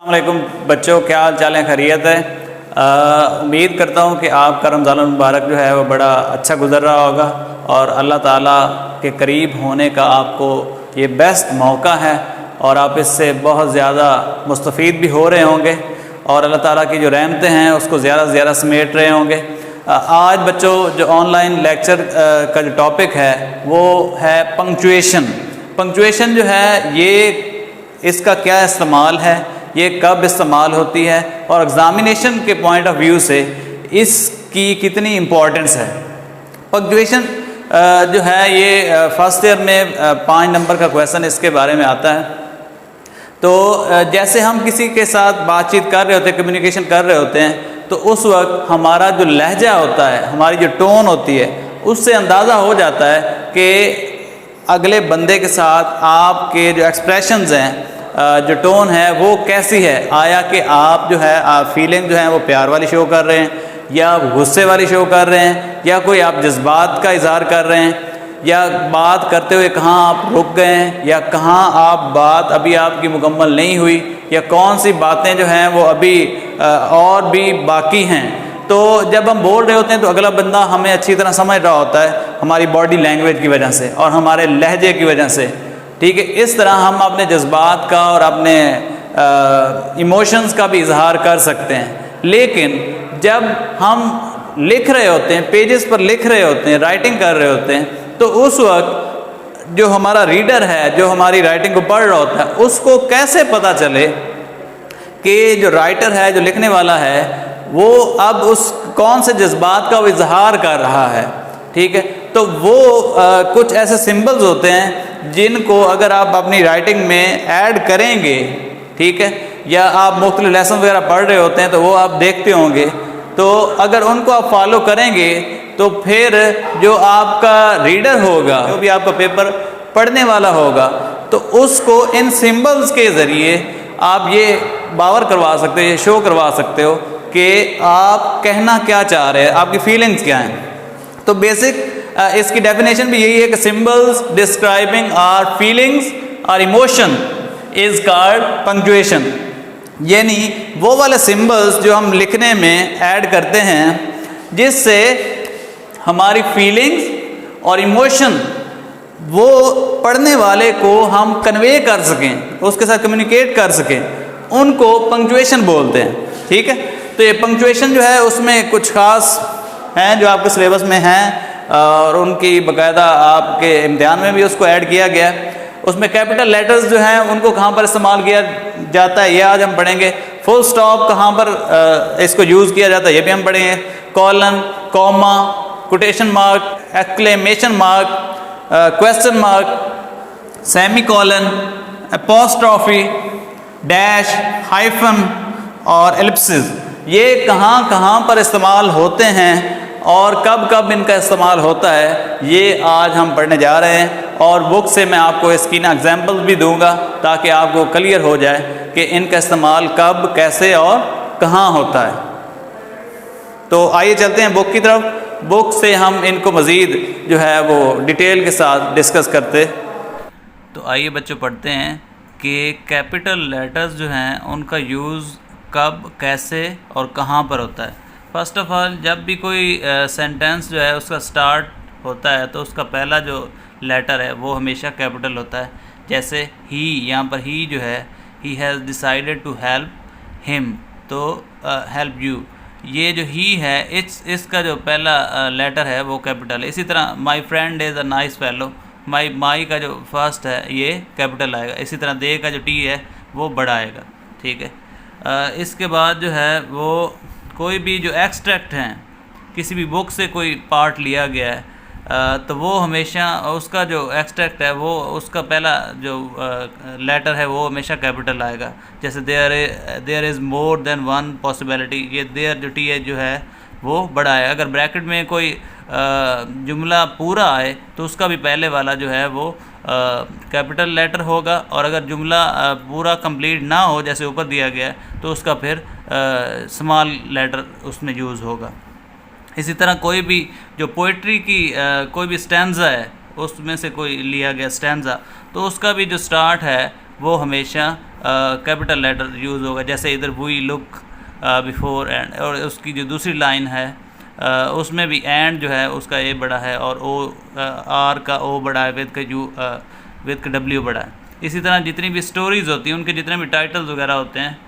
अस्सलामुअलैकुम बच्चों, क्या हाल चाल है? खैरियत है। उम्मीद करता हूँ कि आपका रमज़ान मुबारक जो है वो बड़ा अच्छा गुज़र रहा होगा और अल्लाह ताला के करीब होने का आपको ये बेस्ट मौका है और आप इससे बहुत ज़्यादा मुस्तफ़ीद भी हो रहे होंगे और अल्लाह ताला की जो रहमतें हैं उसको ज़्यादा से ज़्यादा समेट रहे होंगे। आज बच्चों जो ऑनलाइन लेक्चर का जो टॉपिक है वो है पंक्चुएशन। पंक्चुएशन जो है ये इसका क्या इस्तेमाल है, ये कब इस्तेमाल होती है और एग्ज़ामिनेशन के पॉइंट ऑफ व्यू से इसकी कितनी इम्पोर्टेंस है। पंक्चुएशन जो है ये फर्स्ट ईयर में 5 नंबर का क्वेश्चन इसके बारे में आता है। तो जैसे हम किसी के साथ बातचीत कर रहे होते हैं, कम्युनिकेशन कर रहे होते हैं, तो उस वक्त हमारा जो लहजा होता है, हमारी जो टोन होती है, उससे अंदाज़ा हो जाता है कि अगले बंदे के साथ आपके जो एक्सप्रेशंस हैं, जो टोन है वो कैसी है। आया कि आप जो है फीलिंग जो है वो प्यार वाली शो कर रहे हैं या गुस्से वाली शो कर रहे हैं या कोई आप जज्बात का इजहार कर रहे हैं या बात करते हुए कहाँ आप रुक गए हैं या कहाँ आप बात अभी आपकी मुकम्मल नहीं हुई या कौन सी बातें जो हैं वो अभी और भी बाकी हैं। तो जब हम बोल रहे होते हैं तो अगला बंदा हमें अच्छी तरह समझ रहा होता है हमारी बॉडी लैंग्वेज की वजह से और हमारे लहजे की वजह से। ठीक है, इस तरह हम अपने जज्बात का और अपने इमोशंस का भी इजहार कर सकते हैं। लेकिन जब हम लिख रहे होते हैं, पेजेस पर लिख रहे होते हैं, राइटिंग कर रहे होते हैं, तो उस वक्त जो हमारा रीडर है, जो हमारी राइटिंग को पढ़ रहा होता है, उसको कैसे पता चले कि जो राइटर है, जो लिखने वाला है, वो अब उस कौन से जज्बात का वो इजहार कर रहा है। ठीक है, तो वो कुछ ऐसे सिंबल्स होते हैं जिनको अगर आप अपनी राइटिंग में ऐड करेंगे, ठीक है, या आप मुख्तलिफ लेसन वगैरह पढ़ रहे होते हैं तो वो आप देखते होंगे, तो अगर उनको आप फॉलो करेंगे तो फिर जो आपका रीडर होगा, जो भी आपका पेपर पढ़ने वाला होगा, तो उसको इन सिंबल्स के ज़रिए आप ये बावर करवा सकते हो, ये शो करवा सकते हो कि आप कहना क्या चाह रहे हैं, आपकी फीलिंग्स क्या हैं। तो बेसिक इसकी डेफिनेशन भी यही है कि सिंबल्स डिस्क्राइबिंग आवर फीलिंग्स और इमोशन इज कॉल्ड पंक्चुएशन। यानी वो वाले सिंबल्स जो हम लिखने में ऐड करते हैं जिससे हमारी फीलिंग्स और इमोशन वो पढ़ने वाले को हम कन्वे कर सकें, उसके साथ कम्युनिकेट कर सकें, उनको पंक्चुएशन बोलते हैं। ठीक है, तो ये पंक्चुएशन जो है उसमें कुछ खास हैं जो आपके सिलेबस में हैं और उनकी बाकायदा आपके इम्तिहान में भी उसको ऐड किया गया। उसमें कैपिटल लेटर्स जो हैं उनको कहाँ पर इस्तेमाल किया जाता है ये आज हम पढ़ेंगे। फुल स्टॉप कहाँ पर इसको यूज़ किया जाता है ये भी हम पढ़ेंगे। Colon, comma, quotation mark, exclamation mark, question mark, semi colon, apostrophe, dash, hyphen और एलिप्सिस, ये कहाँ कहाँ पर इस्तेमाल होते हैं और कब कब इनका इस्तेमाल होता है ये आज हम पढ़ने जा रहे हैं। और बुक से मैं आपको इसकी ना एग्जाम्पल्स भी दूंगा ताकि आपको क्लियर हो जाए कि इनका इस्तेमाल कब, कैसे और कहाँ होता है। तो आइए चलते हैं बुक की तरफ। बुक से हम इनको मज़ीद जो है वो डिटेल के साथ डिस्कस करते। तो आइए बच्चों पढ़ते हैं कि कैपिटल लेटर्स जो हैं उनका यूज़ कब, कैसे और कहाँ पर होता है। फ़र्स्ट ऑफ़ ऑल जब भी कोई सेंटेंस जो है उसका स्टार्ट होता है तो उसका पहला जो लेटर है वो हमेशा कैपिटल होता है। जैसे ही, यहाँ पर ही जो है he has decided to help him, तो हेल्प यू, ये जो ही है इसका जो पहला लेटर है वो कैपिटल है। इसी तरह my friend is a nice fellow, my का जो फर्स्ट है ये कैपिटल आएगा। इसी तरह दे का जो टी है वो बड़ा आएगा। ठीक है, इसके बाद जो है वो कोई भी जो एक्सट्रैक्ट हैं, किसी भी बुक से कोई पार्ट लिया गया है तो वो हमेशा उसका जो एक्सट्रैक्ट है वो उसका पहला जो लेटर है वो हमेशा कैपिटल आएगा। जैसे there is more than one possibility, ये देयर जो टी है जो है वो बड़ा है। अगर ब्रैकेट में कोई जुमला पूरा आए तो उसका भी पहले वाला जो है वो कैपिटल लेटर होगा और अगर जुमला पूरा कंप्लीट ना हो जैसे ऊपर दिया गया है तो उसका फिर स्मॉल लेटर उसमें यूज़ होगा। इसी तरह कोई भी जो पोइट्री की कोई भी स्टैंजा है उसमें से कोई लिया गया स्टैंजा तो उसका भी जो स्टार्ट है वो हमेशा कैपिटल लेटर यूज़ होगा। जैसे इधर वी लुक बिफोर एंड, और उसकी जो दूसरी लाइन है उसमें भी एंड जो है उसका ए बड़ा है और ओ आर का ओ बड़ा है, विद का यू विद का डब्ल्यू बड़ा है। इसी तरह जितनी भी स्टोरीज़ होती हैं उनके जितने भी टाइटल्स वगैरह होते हैं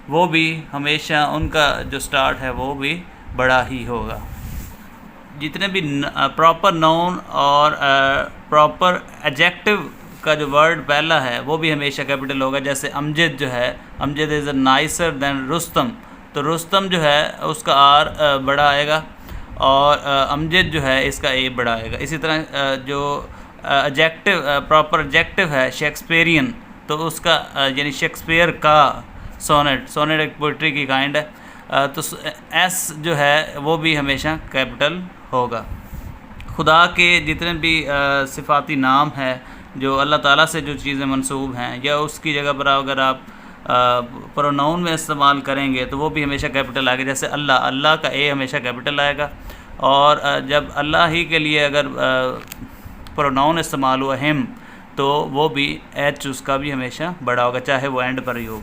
वो भी हमेशा उनका जो स्टार्ट है वो भी बड़ा ही होगा। जितने भी प्रॉपर नाउन और प्रॉपर एडजेक्टिव का जो वर्ड पहला है वो भी हमेशा कैपिटल होगा। जैसे अमजद जो है, Amjad is nicer than Rustam, तो रुस्तम जो है उसका आर बड़ा आएगा और अमजद जो है इसका ए बड़ा आएगा। इसी तरह जो एडजेक्टिव प्रॉपर एडजेक्टिव है शेक्सपियरियन, तो उसका यानी शेक्सपियर का सोनेट, सोनेट एक पोइट्री की काइंड है, तो एस जो है वो भी हमेशा कैपिटल होगा। खुदा के जितने भी सिफाती नाम है जो अल्लाह ताला से जो चीज़ें मंसूब हैं या उसकी जगह पर अगर आप प्रोनाउन में इस्तेमाल करेंगे तो वो भी हमेशा कैपिटल आएगा। जैसे अल्लाह, अल्लाह का ए हमेशा कैपिटल आएगा। और जब अल्लाह ही के लिए अगर प्रोनाउन इस्तेमाल हुआ हिम, तो वो भी एच उसका भी हमेशा बड़ा होगा, चाहे वो एंड पर ही हो।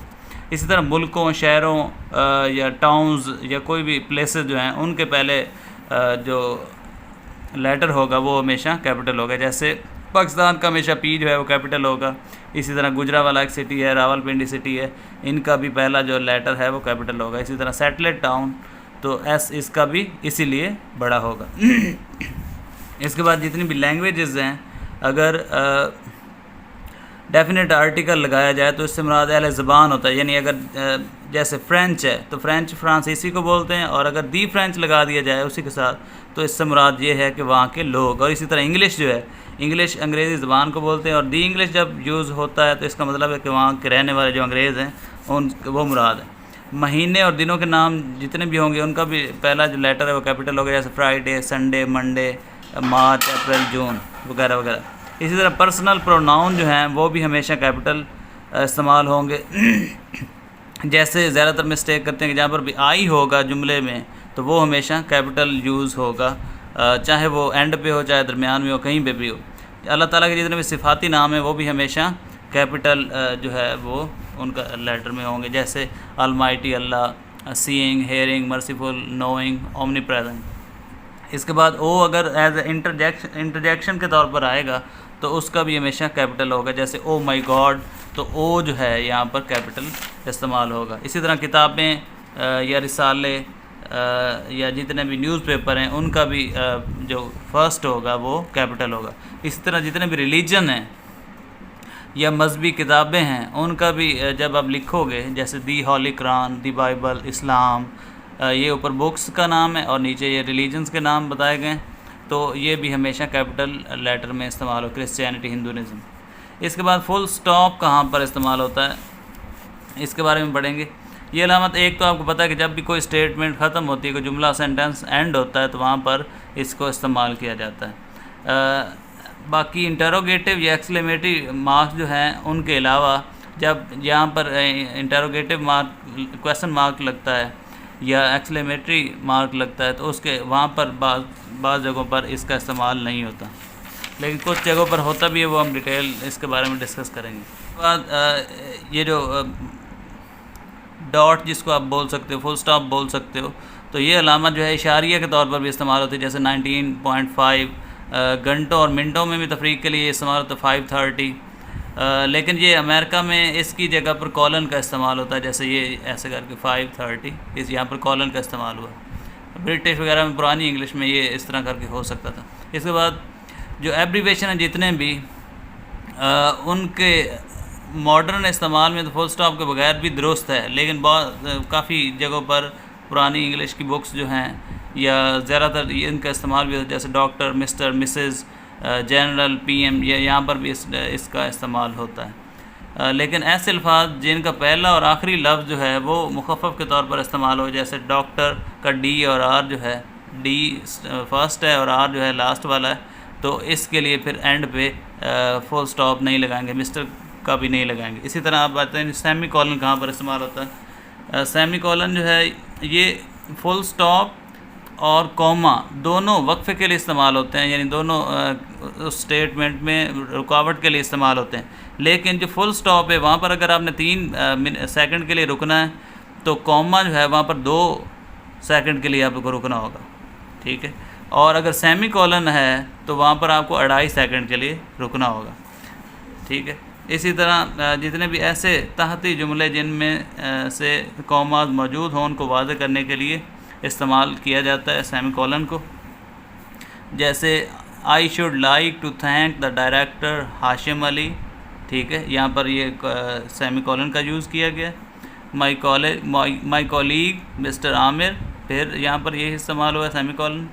इसी तरह मुल्कों, शहरों या टाउन्स या कोई भी प्लेसेस जो हैं उनके पहले जो लेटर होगा वो हमेशा कैपिटल होगा। जैसे पाकिस्तान का हमेशा पी जो है वो कैपिटल होगा। इसी तरह गुजरावाला एक सिटी है, रावलपिंडी सिटी है, इनका भी पहला जो लेटर है वो कैपिटल होगा। इसी तरह सैटेलाइट टाउन, तो एस इसका भी इसीलिए बड़ा होगा। इसके बाद जितनी भी लैंग्वेजेस हैं, अगर डेफिनेट आर्टिकल लगाया जाए तो इससे मुराद अहले ज़बान होता है। यानी अगर जैसे फ़्रेंच है तो फ्रेंच फ्रांसीसी को बोलते हैं, और अगर दी फ्रेंच लगा दिया जाए उसी के साथ तो इससे मुराद ये है कि वहाँ के लोग। और इसी तरह इंग्लिश जो है, इंग्लिश अंग्रेज़ी ज़बान को बोलते हैं, और दी इंग्लिश जब यूज़ होता है तो इसका मतलब है कि वहाँ के रहने वाले जो अंग्रेज़ हैं उन वो मुराद है। महीने और दिनों के नाम जितने भी होंगे उनका भी पहला जो लेटर है वो कैपिटल होगा। जैसे फ्राइडे, संडे, मंडे, मार्च, अप्रैल, जून वगैरह वगैरह। इसी तरह पर्सनल प्रोनाउन जो हैं वो भी हमेशा कैपिटल इस्तेमाल होंगे। जैसे ज़्यादातर मिस्टेक करते हैं कि जहाँ पर भी आई होगा जुमले में तो वो हमेशा कैपिटल यूज़ होगा, चाहे वो एंड पे हो चाहे दरमियान में हो, कहीं पे भी हो। अल्लाह ताला के जितने भी सिफाती नाम हैं वो भी हमेशा कैपिटल जो है वो उनका लेटर में होंगे। जैसे almighty Allah, seeing, hearing, merciful, knowing, omnipresent. इसके बाद ओ अगर एज इंटरजेक्शन के तौर पर आएगा तो उसका भी हमेशा कैपिटल होगा। जैसे ओ माई गॉड, तो ओ जो है यहाँ पर कैपिटल इस्तेमाल होगा। इसी तरह किताबें या रिसाले या जितने भी न्यूज़पेपर हैं उनका भी जो फर्स्ट होगा वो कैपिटल होगा। इसी तरह जितने भी रिलीजन हैं या मजहबी किताबें हैं उनका भी जब आप लिखोगे, जैसे दी हॉली कुरान, दी बाइबल, इस्लाम, ये ऊपर बुक्स का नाम है और नीचे ये रिलीजन्स के नाम बताए गए, तो ये भी हमेशा कैपिटल लेटर में इस्तेमाल हो। Christianity, Hinduism. इसके बाद फुल स्टॉप कहाँ पर इस्तेमाल होता है इसके बारे में पढ़ेंगे। ये अलामत एक तो आपको पता है कि जब भी कोई स्टेटमेंट ख़त्म होती है, कोई जुमला सेंटेंस एंड होता है तो वहाँ पर इसको इस्तेमाल किया जाता है। बाकी इंटरोगेटिव या एक्सक्लेमेटरी मार्क्स जो हैं उनके अलावा जब यहाँ पर इंटरोगेटिव मार्क, क्वेश्चन मार्क लगता है या एक्सक्लेमेटरी मार्क लगता है तो उसके वहाँ पर बाज़ जगहों पर इसका इस्तेमाल नहीं होता, लेकिन कुछ जगहों पर होता भी है, वो हम डिटेल इसके बारे में डिस्कस करेंगे। उसके बाद ये जो डॉट जिसको आप बोल सकते हो, फुल स्टॉप बोल सकते हो, तो ये अलामत जो है इशारिया के तौर पर भी इस्तेमाल होती है। जैसे 19.5 घंटों और मिनटों में भी तफरीक के लिए इस्तेमाल होता है 5:30, लेकिन ये अमेरिका में इसकी जगह पर कॉलन का इस्तेमाल होता है। जैसे ये ऐसे करके 5:30, इस यहाँ पर कॉलन का इस्तेमाल हुआ। ब्रिटिश वगैरह में पुरानी इंग्लिश में ये इस तरह करके हो सकता था। इसके बाद जो एब्रीवेशन है जितने भी उनके मॉडर्न इस्तेमाल में तो फुल स्टॉप के बगैर भी दुरुस्त है, लेकिन बहुत काफ़ी जगहों पर पुरानी इंग्लिश की बुक्स जो हैं या ज़्यादातर इनका इस्तेमाल भी होता है। जैसे doctor, mister, Mrs, general, PM, ये यहाँ पर भी इसका इस्तेमाल होता है। लेकिन ऐसे अल्फाज जिनका पहला और आखिरी लफ्ज़ जो है वो मुखफ़फ़ के तौर पर इस्तेमाल हो, जैसे डॉक्टर का डी और आर जो है, डी फर्स्ट है और आर जो है लास्ट वाला है, तो इसके लिए फिर एंड पे फुल स्टॉप नहीं लगाएंगे, मिस्टर का भी नहीं लगाएंगे। इसी तरह आप बात करें सेमी कॉलन कहाँ पर इस्तेमाल होता है। सेमी कॉलन जो है ये फुल स्टॉप और कॉमा दोनों वक्फ़े के लिए इस्तेमाल होते हैं, यानी दोनों स्टेटमेंट में रुकावट के लिए इस्तेमाल होते हैं। लेकिन जो फुल स्टॉप है वहाँ पर अगर आपने 3 सेकंड के लिए रुकना है तो कॉमा जो है वहाँ पर 2 सेकंड के लिए आपको रुकना होगा, ठीक है। और अगर सेमी कॉलन है तो वहाँ पर आपको 2.5 सेकंड के लिए रुकना होगा, ठीक है। इसी तरह जितने भी ऐसे तहती जुमले जिनमें से कॉमाज मौजूद हों उनको वाज़े करने के लिए इस्तेमाल किया जाता है सेमी कॉलन को, जैसे I should like to thank the director Hashim Ali, ठीक है, यहाँ पर ये सेमी कॉलन का यूज़ किया गया। माई कॉलीग मिस्टर आमिर, फिर यहाँ पर ये इस्तेमाल हुआ semi colon.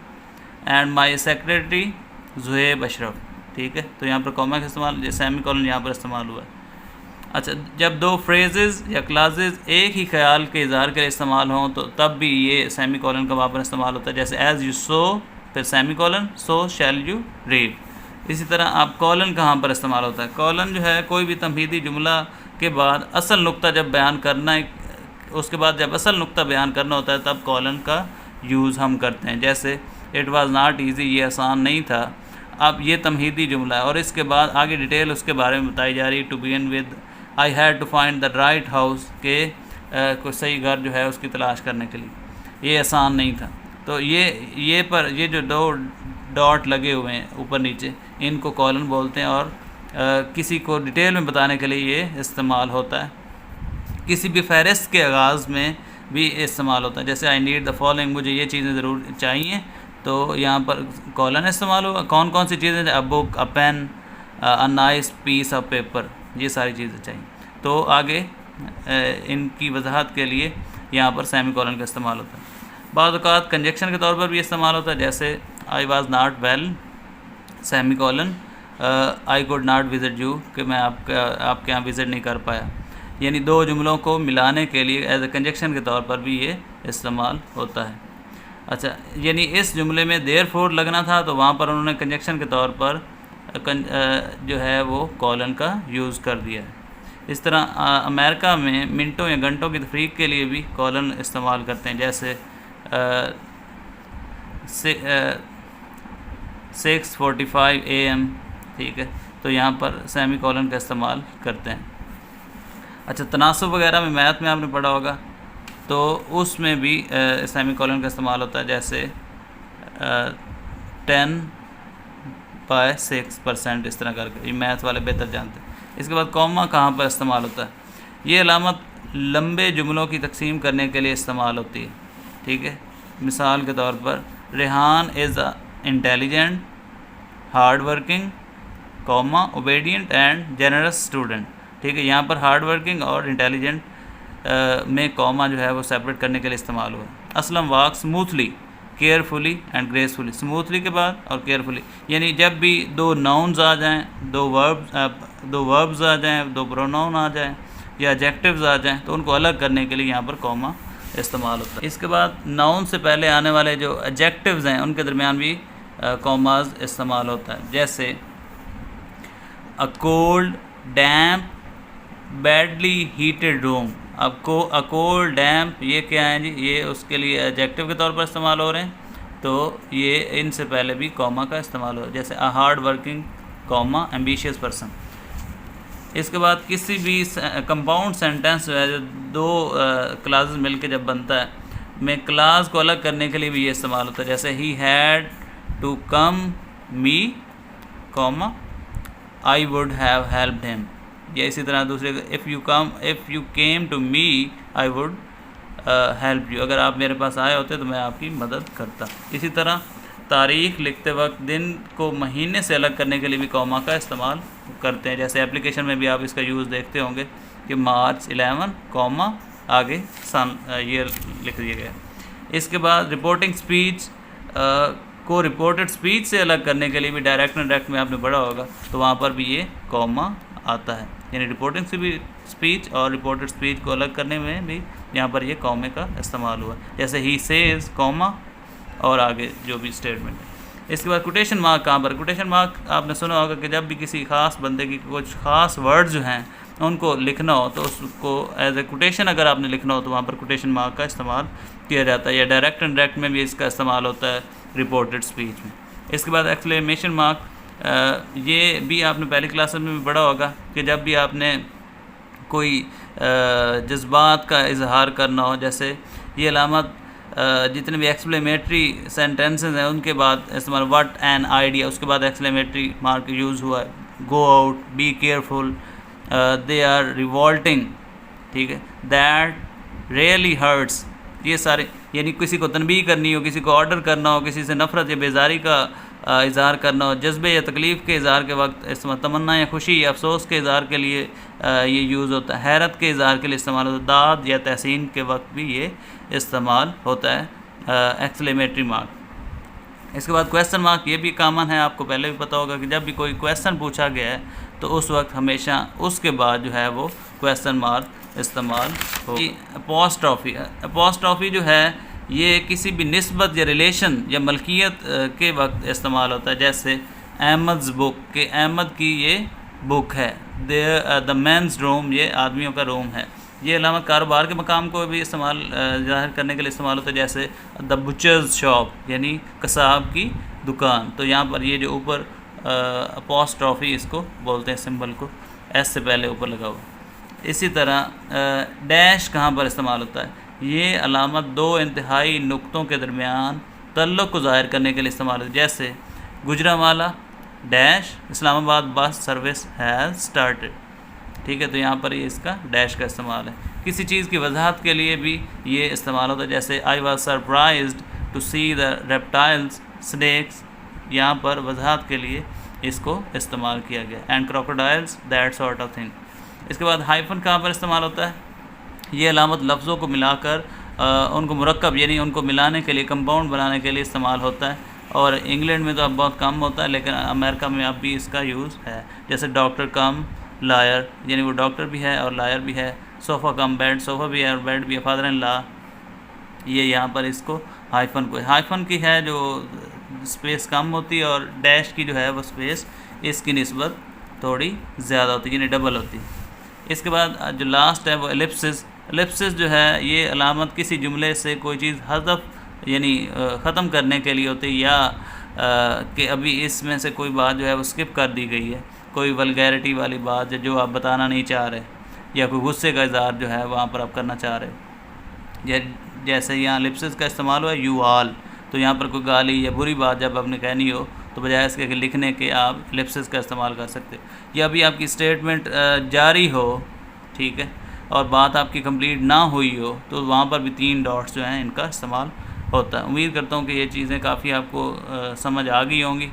And my secretary Zuheb Ashraf, ठीक है, तो यहाँ पर कॉमा का इस्तेमाल, सेमी कॉलन यहाँ पर इस्तेमाल हुआ। अच्छा, जब 2 फ्रेजेस या क्लासेस एक ही ख्याल के इज़हार के लिए इस्तेमाल हों तो तब भी ये सेमी कॉलन का वहाँ पर इस्तेमाल होता है, जैसे एज़ यू सो, फिर semi colon, so shall you read. इसी तरह आप कॉलन कहाँ पर इस्तेमाल होता है? कॉलन जो है कोई भी तमहीदी जुमला के बाद असल नुक्ता जब बयान करना है, उसके बाद जब असल नुक्ता बयान करना होता है तब कॉलन का यूज़ हम करते हैं। जैसे इट वाज़ नॉट ईजी, ये आसान नहीं था। अब ये तमहीदी जुमला है और इसके बाद आगे डिटेल उसके बारे में बताई जा रही है। To begin with I had to find the right house, के कोई सही घर जो है उसकी तलाश करने के लिए, ये आसान नहीं था। तो ये जो 2 डॉट लगे हुए हैं ऊपर नीचे, इनको कॉलन बोलते हैं और किसी को डिटेल में बताने के लिए ये इस्तेमाल होता है। किसी भी फहरिस्त के आगाज़ में भी इस्तेमाल होता है, जैसे आई नीड द फॉलोइंग, मुझे ये चीज़ें ज़रूर चाहिए, तो यहाँ पर कॉलन इस्तेमाल होगा। कौन कौन सी चीज़ें? A book, a pen, a nice piece of paper, ये सारी चीज़ें चाहिए। तो आगे इनकी वजाहत के लिए यहाँ पर सेमी कॉलन का इस्तेमाल होता है। बाद औक़ात कंजक्शन के तौर पर भी इस्तेमाल होता है, जैसे I was not well, semi colon, I could not visit you, कि मैं आपके यहाँ विज़िट नहीं कर पाया। यानी 2 जुमलों को मिलाने के लिए एज ए कंजक्शन के तौर पर भी ये इस्तेमाल होता है। अच्छा, यानी इस जुमले में देयरफॉर लगना था तो वहाँ पर उन्होंने कंजक्शन के तौर पर जो है वो कॉलन का यूज़ कर दिया है। इस तरह अमेरिका में मिनटों या घंटों की तफरीक के लिए भी कॉलन इस्तेमाल करते हैं, जैसे 6:45 AM, ठीक है, तो यहाँ पर सेमी कॉलन का इस्तेमाल करते हैं। अच्छा, तनासुब वगैरह में मैथ में आपने पढ़ा होगा, तो उसमें भी सेमी कॉलन का इस्तेमाल होता है, जैसे 10/6%, इस तरह करके। ये मैथ वाले बेहतर जानते हैं। इसके बाद कॉमा कहाँ पर इस्तेमाल होता है? ये अलामत लंबे जुमलों की तकसीम करने के लिए इस्तेमाल होती है, ठीक है। मिसाल के तौर पर Rehan is intelligent, hard working, comma obedient and generous student, ठीक है। यहाँ पर हार्ड वर्किंग और इंटेलिजेंट में कॉमा जो है वो सेपरेट करने के लिए इस्तेमाल हुआ। Aslam walk smoothly, carefully and gracefully, smoothly के बाद और केयरफुली, यानी जब भी 2 नाउन्स आ जाएं, 2 वर्ब्स आ जाएं, 2 प्रोनाउन आ जाएं या एडजेक्टिव्स आ जाएं, तो उनको अलग करने के लिए यहाँ पर कॉमा इस्तेमाल होता है। इसके बाद नाउन से पहले आने वाले जो एडजेक्टिव्स हैं उनके दरमियान भी कॉमाज इस्तेमाल होता है, जैसे a cold, damp, badly heated room. अब अ कोल्ड, डैम्प, ये क्या है जी? ये उसके लिए एडजेक्टिव के तौर पर इस्तेमाल हो रहे हैं, तो ये इनसे पहले भी कॉमा का इस्तेमाल हो, जैसे a hard working, comma ambitious person. इसके बाद किसी भी कंपाउंड सेंटेंस जो है, जो 2 क्लासेस मिलके जब बनता है, में क्लास को अलग करने के लिए भी ये इस्तेमाल होता है, जैसे ही had to come me, comma I would have helped him. या इसी तरह दूसरे, if you came to me I would help you, अगर आप मेरे पास आए होते तो मैं आपकी मदद करता। इसी तरह तारीख़ लिखते वक्त दिन को महीने से अलग करने के लिए भी कॉमा का इस्तेमाल करते हैं, जैसे एप्लीकेशन में भी आप इसका यूज़ देखते होंगे कि March 11, कॉमा आगे सन ईयर लिख दिया गया। इसके बाद रिपोर्टिंग स्पीच को रिपोर्टेड स्पीच से अलग करने के लिए भी डायरेक्ट एंड डायरेक्ट में आपने पढ़ा होगा, तो वहाँ पर भी ये कॉमा आता है, यानी रिपोर्टिंग से भी स्पीच और रिपोर्टेड स्पीच को अलग करने में भी यहाँ पर ये कॉमे का इस्तेमाल हुआ, जैसे ही सेज, कॉमा और आगे जो भी स्टेटमेंट है। इसके बाद कोटेशन मार्क कहाँ पर? कोटेशन मार्क आपने सुना होगा कि जब भी किसी ख़ास बंदे की कुछ ख़ास वर्ड जो हैं उनको लिखना हो तो उसको एज ए कोटेशन अगर आपने लिखना हो तो वहाँ पर कोटेशन मार्क का इस्तेमाल किया जाता है, या डायरेक्ट एंड डायरेक्ट में भी इसका इस्तेमाल होता है रिपोर्टेड स्पीच में। इसके बाद एक्सक्लेमेशन मार्क ये भी आपने पहली क्लास में भी पढ़ा होगा कि जब भी आपने कोई जज्बात का इजहार करना हो, जैसे ये अलामत जितने भी एक्सक्लेमेटरी सेंटेंसेस हैं उनके बाद इस्तेमाल, व्हाट एन आइडिया, उसके बाद एक्सक्लेमेटरी मार्क यूज़ हुआ है, go out, be careful, they are revolting, ठीक है, दैट रियली हर्ट्स, ये सारे यानी किसी को तनबीह करनी हो, किसी को ऑर्डर करना हो, किसी से नफ़रत या बेजारी का इज़हार करना हो, जज्बे या तकलीफ़ के इज़हार के वक्त इस्तेमाल, तमन्ना या खुशी या अफसोस के इज़हार के लिए ये यूज़ होता है, हैरत के इज़हार के लिए इस्तेमाल होता है, दाद या तहसीन के वक्त भी ये इस्तेमाल होता है एक्सक्लेमेटरी मार्क। इसके बाद क्वेश्चन मार्क, ये भी कॉमन है, आपको पहले भी पता होगा कि जब भी कोई क्वेश्चन पूछा गया है तो उस वक्त हमेशा उसके बाद जो है वो क्वेश्चन मार्क इस्तेमाल हो। अपॉस्ट्रॉफी, अपॉस्ट्रॉफी जो है ये किसी भी निस्बत या रिलेशन या मलकियत के वक्त इस्तेमाल होता है, जैसे अहमद्स बुक, के अहमद की ये बुक है, द मेंस रूम, ये आदमियों का रूम है। ये अलामत कारोबार के मकाम को भी इस्तेमाल ज़ाहिर करने के लिए इस्तेमाल होता है, जैसे द बुचर्स शॉप, यानी कसाब की दुकान। तो यहाँ पर ये जो ऊपर अपॉस्ट्रॉफी इसको बोलते हैं, सिंबल को एस से पहले ऊपर लगा हुआ। इसी तरह डैश कहाँ पर इस्तेमाल होता है, ये अलामत दो इंतहाई नुक्तों के दरमियान तल्लुक़ को ज़ाहिर करने के लिए इस्तेमाल होता है, जैसे Gujranwala dash Islamabad bus service has started, ठीक है। तो यहाँ पर ये इसका डैश का इस्तेमाल है। किसी चीज़ की वजाहत के लिए भी ये इस्तेमाल होता है, जैसे I was surprised to see the reptiles snakes, यहाँ पर वजाहत के लिए इसको इस्तेमाल किया गया, and crocodiles, that sort of thing. इसके बाद हाइफन कहाँ पर इस्तेमाल होता है, ये अलामत लफ्ज़ों को मिलाकर उनको मुरक्कब यानी उनको मिलाने के लिए, कंपाउंड बनाने के लिए इस्तेमाल होता है, और इंग्लैंड में तो अब बहुत कम होता है, लेकिन अमेरिका में अब भी इसका यूज़ है। जैसे डॉक्टर कम लायर, यानी वो डॉक्टर भी है और लायर भी है। सोफ़ा कम बेड, सोफ़ा भी है और बेड भी है। फादर इन लॉ, ये यहाँ पर इसको हाइफन को, हाइफन की है जो स्पेस कम होती है, और डैश की जो है वो स्पेस इसकी निस्बत थोड़ी ज़्यादा होती है, यानी डबल होती है। इसके बाद जो लास्ट है वो एलिप्सिस। एलिप्सिस जो है ये अलामत किसी जुमले से कोई चीज़ हज़फ यानी ख़त्म करने के लिए होती है, या कि अभी इसमें से कोई बात जो है वो स्किप कर दी गई है, कोई वल्गैरिटी वाली बात जो आप बताना नहीं चाह रहे, या कोई गुस्से का इज़हार जो है वहाँ पर आप करना चाह रहे। जैसे यहाँ एलिप्सिस का इस्तेमाल हुआ है यू ऑल, तो यहाँ पर कोई गाली या बुरी बात जब आपने कहनी हो तो बजाय इसके कि लिखने के आप एलिप्सिस का इस्तेमाल कर सकते हो। या अभी आपकी स्टेटमेंट जारी हो, ठीक है, और बात आपकी कंप्लीट ना हुई हो, तो वहाँ पर भी 3 डॉट्स जो हैं इनका इस्तेमाल होता है। उम्मीद करता हूँ कि ये चीज़ें काफ़ी आपको समझ आ गई होंगी,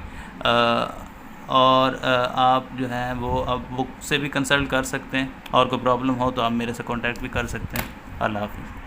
और आप जो है वो अब बुक से भी कंसल्ट कर सकते हैं, और कोई प्रॉब्लम हो तो आप मेरे से कांटेक्ट भी कर सकते हैं। अल्लाह हाफ़िज़।